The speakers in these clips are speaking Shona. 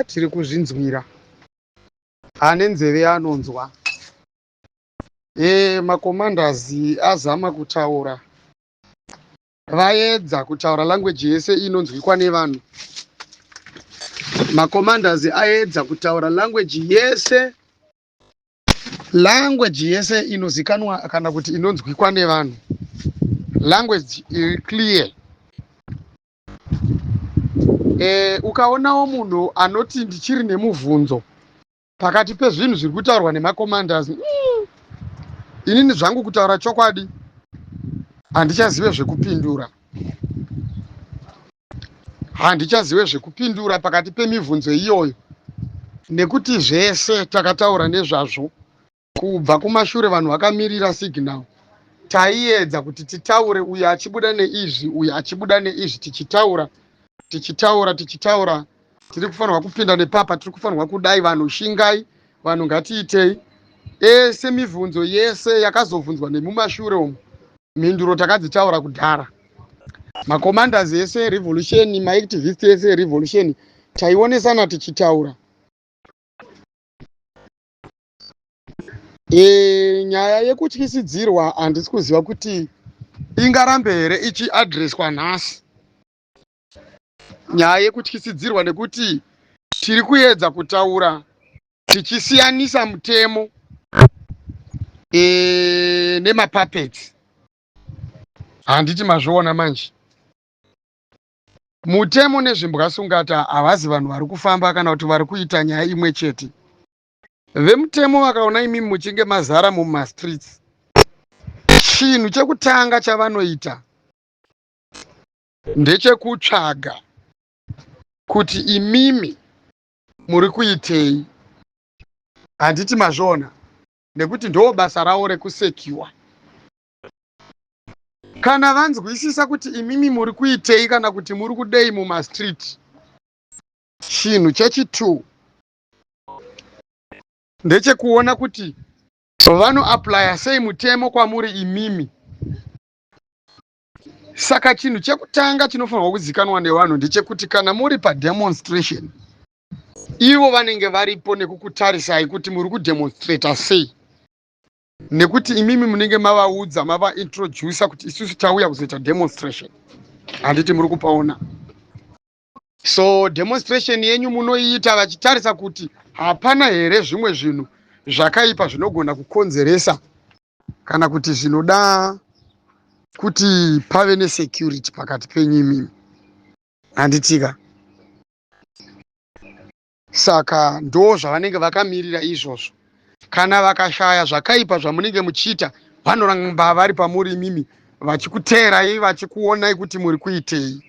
tiri kuzvinzwira. Ane nzeve anonzwa. Makomandazi azama kutaura. Vaedza kutaura language yese inonzwikwa nevanhu. Makomandazi aedza kutaura language yese inozikanwa kana kuti inonzwikwa nevanhu. Language iri clear. Ukaonawo munhu anoti ndichiri nemubvunzo pakati pezvinhu zviri kutaurwa nemakomandazi, inini zvangu kutaura chokwadi handichazive zvekupindura pakati pemibvunzo iyoyo, nekuti zvese takataura nezvazvo kubva kumashure. Vanhu vakamirira signal, taiedza kuti titaure, uyu achibuda neizvi, uyu achibuda neizvi, tichitaura. Tiri kufanirwa kupinda nepapa, tiri kufanirwa kudai, vanhu shingai, vanhu ngatiitei. Ese mibvunzo yese yakazobvunzwa nemumashure umu, mhinduro takadzitaura kudhara. Makomandazi ese erevolution, maactivist ese erevolution, taionesana tichitaura. Nyaya yekutyisidzirwa handisi kuziva kuti ingarambe here ichiadreswa nhasi. Nyaya yekutyisidzirwa nekuti tiri kuedza kutaura tichisiyanisa mutemo nemapapeti. Handiti mazviona manje. Mutemo nezvimbwasungata havazi vanhu vari kufamba kana kuti vari kuita nyaya imwe chete. Vemutemo vakaona imimi muchinge mazara mumastreets, chinhu chekutanga chavanoita ndechekutsvaga kuti imimi muri kuitei. Handiti mazviona, nekuti ndo basa ravo rekusekiwa. Kana vanzwisisa kuti imimi muri kuitei kana kuti muri kudei mumastreet, chinhu chechitu ndechekuona kuti vanoaplaya sei mutemo kwamuri imimi. Saka chinhu chekutanga chinofanirwa kuzikanwa nevanhu ndechekuti kana muri pademonstration, ivo vanenge varipo nekukutarisai kuti muri kudemonstrata sei, nekuti imimi munenge mavaudza, mavaintrodusa kuti isusu tauya kuzoita demonstration. Handiti muri kupaona. So demonstration yenyu munoiita vachitarisa kuti hapana here zvimwe zvinhu zvakaipa zvinogona kukonzeresa kana kuti zvinoda kuti pave nesecurity pakati penyu imimi. Handitika. Saka ndo zvavanenge vakamirira izvozvo. Kana vakashaya zvakaipa zvamunenge muchiita, vanoramba vari pamuri imimi vachikuteerai, vachikuonai kuti muri kuitei.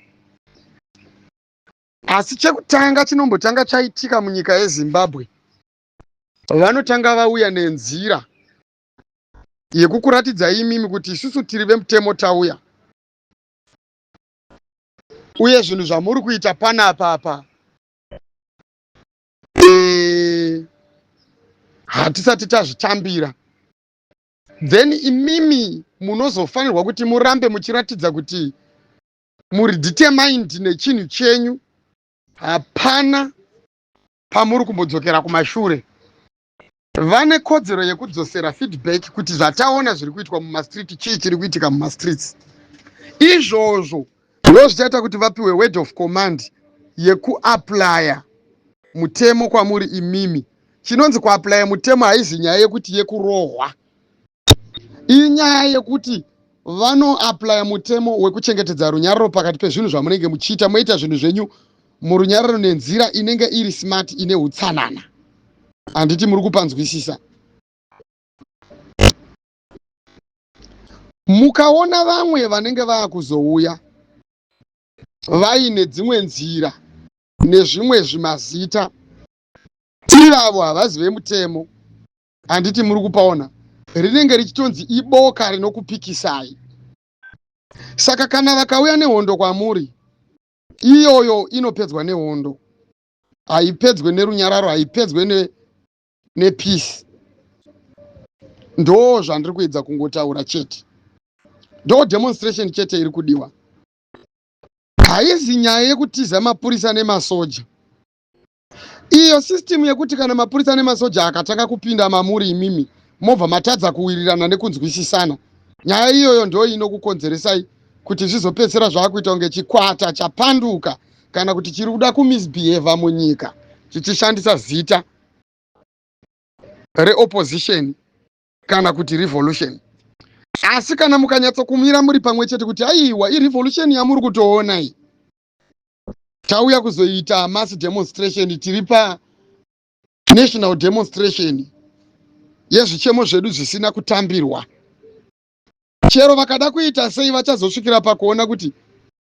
Asi chekutanga chinombotanga chaitika munyika yeZimbabwe, vanotanga vauya nenzira yekukuratidzai imimi kuti isusu tiri vemutemo tauya, uye zvinhu zvamuri kuita panapa hatisati tazvitambira. Then imimi munozofanirwa kuti murambe muchiratidza kuti muri determined nechinhu chenyu. Hapana pamuri kumbodzokera kumashure. Vane kodzero yekudzosera feedback kuti zvataona zviri kuitwa mumastreet, chii chiri kuitika mumastreets. Izvozvo ndozvichaita kuti vapiwe word of command yekuaplaya mutemo kwamuri imimi. Chinonzi kuaplaya mutemo haizi nyaya yekuti yekurohwa. Inyaya yekuti vanoaplaya mutemo wekuchengetedza runyararo pakati pezvinhu zvamunenge muchiita. Moita zvinhu zvenyu murunyararo nenzira inenge iri smart, ine hutsanana. Handiti muri kupanzwisisa. Mukaona vamwe vanenge vaakuzouya vaine dzimwe nzira nezvimwe zvimazita, ivavo havazi vemutemo, handiti muri kupaona, rinenge richitonzi iboka rinokupikisai. Saka kana vakauya nehondo kwamuri, iyoyo inopedzwa nehondo, haipedzwe nerunyararo, haipedzwe nepeace. Ndo zvandiri kuedza kungotaura chete. Ndo demonstration chete iri kudiwa. Haizi nyaya yekutiza mapurisa nemasoja. iyo system yekuti kana mapurisa nemasoja akatanga kupinda mamuri imimi mobva matadza kuwirirana nekunzwisisana, nyaya iyoyo ndo inokukonzeresai kuti zvizopedzisira zvaakuita kunge chikwata chapanduka kana kuti chiri kuda kumisbehave munyika chichishandisa zita reopposition kana kuti revolution. Asi kana mukanyatsokumira muri pamwe chete kuti aiwa irevolution yamuri kutoona iyi, tauya kuzoita mass demonstration, tiri pa national demonstration yezvichemo zvedu zvisina kutambirwa. Chero vakada kuita sei vachazosvikira pakuona kuti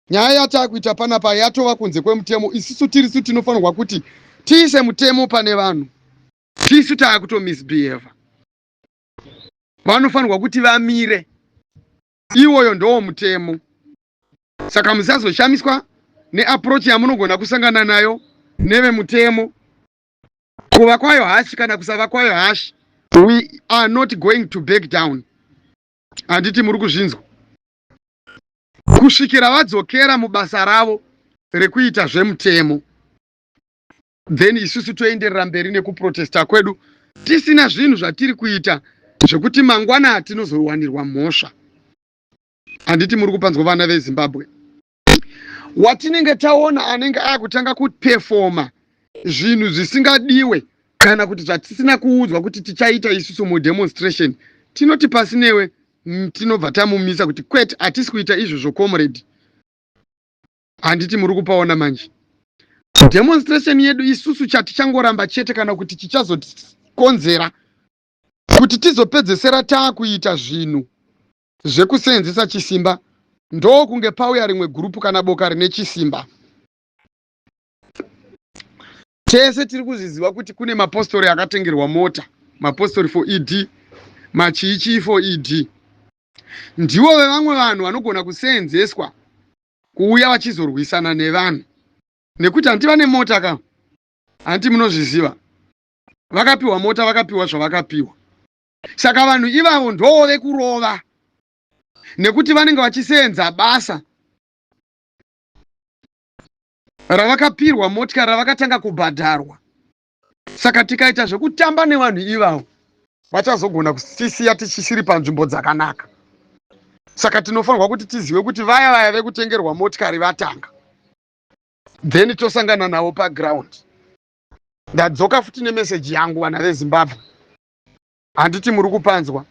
nyaya yatakuita panapa yatova kunze kwemutemo. Isusu tirisu tinofanirwa kuti tiise mutemo pane vanhu, tisu taakuto misbehave, vanofanirwa kuti vamire, iwoyo ndowo mutemo. Saka musazoshamiswa neapproach yamunogona kusangana nayo nevemutemo, kuva kwayo hashi kana kusava kwayo hashi. We are not going to back down. Handiti muri kuzvinzwa? Kusvikira vadzokera mubasa ravo rekuita zvemutemo, then isusu toenderera mberi nekuprotesta kwedu tisina zvinhu zvatiri kuita zvekuti mangwana atinozowanirwa mhosva. Handiti muri kupanzwa vana veZimbabwe? Watinenge taona anenge akutanga kupefoma zvinhu zvisingadiwe kana kuti zvatisina kuudzwa kuti tichaita isusu mudemonstration, tinoti pasi newe tinobva tamumisa kuti kwete, hatisi kuita izvozvo comrade. Handiti muri kupaona manje? Demonstration yedu isusu chatichangoramba chete kana kuti chichazokonzera kuti tizopedzesera taakuita zvinhu zvekuseenzesa chisimba, ndo kunge pauya rimwe gurupu kana boka rine chisimba. Tese tiri kuzviziva kuti kune mapostori akatengerwa mota, mapostori for ED, machichi for ED. Ndivo vevamwe vanhu vanogona kuseenzeswa kuuya vachizorwisana nevanhu, nekuti hanti vane mota ka, hanti munozviziva, vakapiwa mota, vakapiwa zvavakapiwa. Saka vanhu ivavo ndove kurova, nekuti vanenge vachiseenza basa ravakapirwa motikari ravakatanga kubhadharwa. Saka tikaita zvekutamba nevanhu ivavo, vachazogona kusisiya tichisiri panzvimbo dzakanaka. Saka tinofanirwa kuti tizive kuti vaya vekutengerwa motikari vatanga, then tosangana navo paground. Ndadzoka futi nemeseji yangu vana veZimbabwe, handiti muri kupanzwa?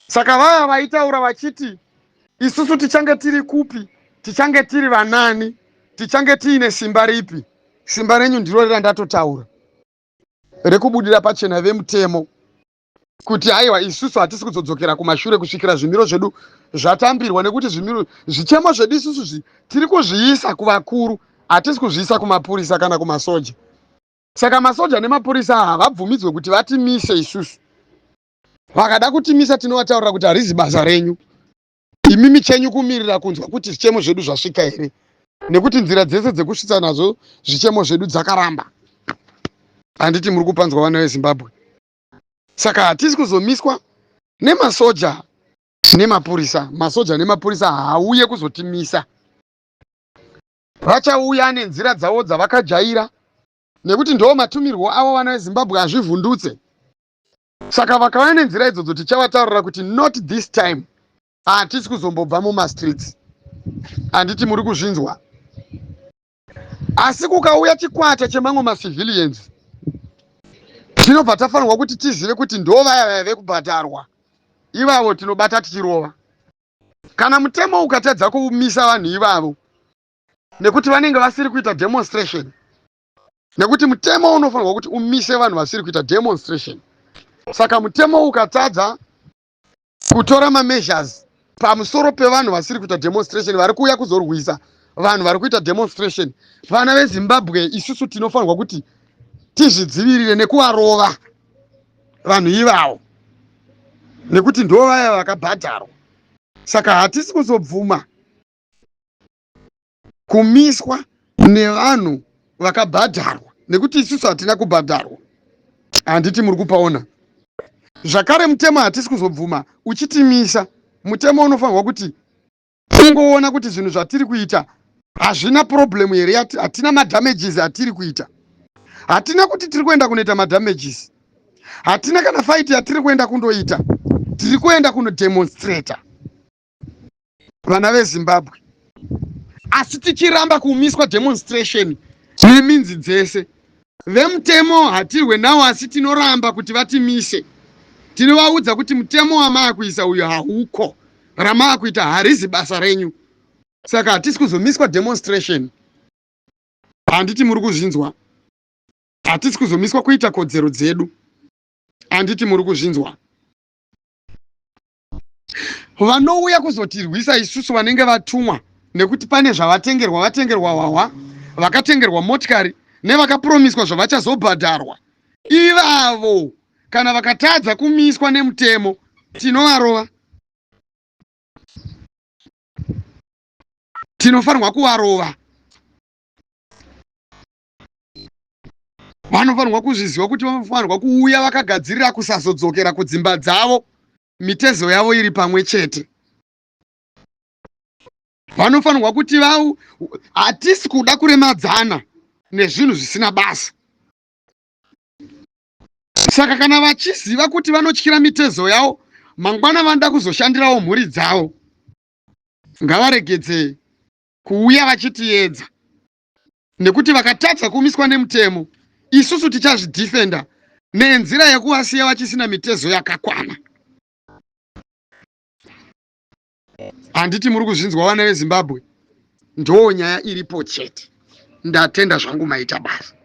Saka vaya vaitaura vachiti isusu tichange tiri kupi, tichange tiri vanani, tichange tiine simba ripi. Simba renyu ndiro randatotaura, rekubudira pachena vemutemo kuti haiwa isusu hatisi kuzodzokera kumashure kusvikira zvimiro zvedu zvatambirwa, nekuti zvichemo zvedu isusu tiri kuzviisa kuvakuru, hatisi kuzviisa kumapurisa kana kumasoja. Saka masoja nemapurisa havabvumidzwe kuti vatimise isusu. Vakada kutimisa tinovataurira kuti harizi basa renyu, imimi chenyu kumirira kunzwa kuti zvichemo zvedu zvasvika here, nekuti nzira dzese dzekusvitsa nazvo zvichemo zvedu dzakaramba. Handiti muri kupanzwa vana veZimbabwe? Saka hatisi kuzomiswa nemasoja nemapurisa. Masoja nemapurisa haauye kuzotimisa, vachauya nenzira dzavo dzavakajaira, nekuti ndo matumirwo avo vana veZimbabwe hazvivhundutse. Saka vakauya nenzira idzodzo tichavataurira kuti not this time, hatisi kuzombobva mumastreets. Handiti muri kuzvinzwa? Asi kukauya chikwata chemamwe macivilians, tinobva tafanirwa kuti tizive kuti ndo vaya vekubhadharwa, ivavo tinobata tichirova. Kana mutemo ukatadza kumisa vanhu ivavo, nekuti vanenge vasiri kuita demonstration, nekuti mutemo unofanirwa kuti umise vanhu vasiri kuita demonstration. Saka mutemo ukatadza kutora measures pamusoro pevanhu vasiri kuita demonstration, vari kuuya kuzorwisa vanhu vari kuita demonstration, vana veZimbabwe isusu tinofanirwa kuti tizvidzivirire nekuvarova vanhu ivavo, nekuti ndo vaya vakabhadharwa. Saka hatisi kuzobvuma kumiswa nevanhu vakabhadharwa, nekuti isusu hatina kubhadharwa. Handiti muri kupaona? Zvakare mutemo hatisi kuzobvuma uchitimisa. Mutemo unofanirwa kuti ungoona kuti zvinhu zvatiri kuita hazvina problem here, hatina madamages atiri kuita. Hatina kuti tiri kuenda kunoita madamages. Hatina kana fight yatiri kuenda kundoita. Tiri kuenda kunodemonstrata. Vana veZimbabwe. Asi tichiramba kuumiswa demonstration neminzi dzese. Vemutemo hatirwe nawo asi tinoramba kuti vatimise. Tinovaudza kuti mutemo wamaakuisa uyo hauko. Ramaakuita harizi basa renyu. Saka hatisi kuzomiswa demonstration. Handiti muri kuzvinzwa. Hatisi kuzomiswa kuita kodzero dzedu. Handiti muri kuzvinzwa. Vanouya kuzotirwisa isusu vanenge vatumwa nekuti pane vatengerwa wawa, vakatengerwa motikari nevakapromiswa zvavachazobhadharwa. Ivavo kana vakatadza kumiswa nemutemo tinovarova. Tinofanirwa kuvarova. Vanofanirwa kuzviziva kuti vanofanirwa kuuya vakagadzirira kusazodzokera kudzimba dzavo mitezo yavo iri pamwe chete. Vanofanirwa kuti hatisi kuda kuremadzana nezvinhu zvisina basa. Saka kana vachiziva kuti vanotyira mitezo yavo, mangwana vanoda kuzoshandirawo mhuri dzavo, ngavaregedze kuuya vachitiedza. Nekuti vakatadza kumiswa nemutemo, isusu tichazvidhifenda nenzira yekuvasiya vachisina mitezo yakakwana. Handiti muri kuzvinzwa vana veZimbabwe. Ndoo nyaya iripo chete. Ndatenda zvangu maita basa.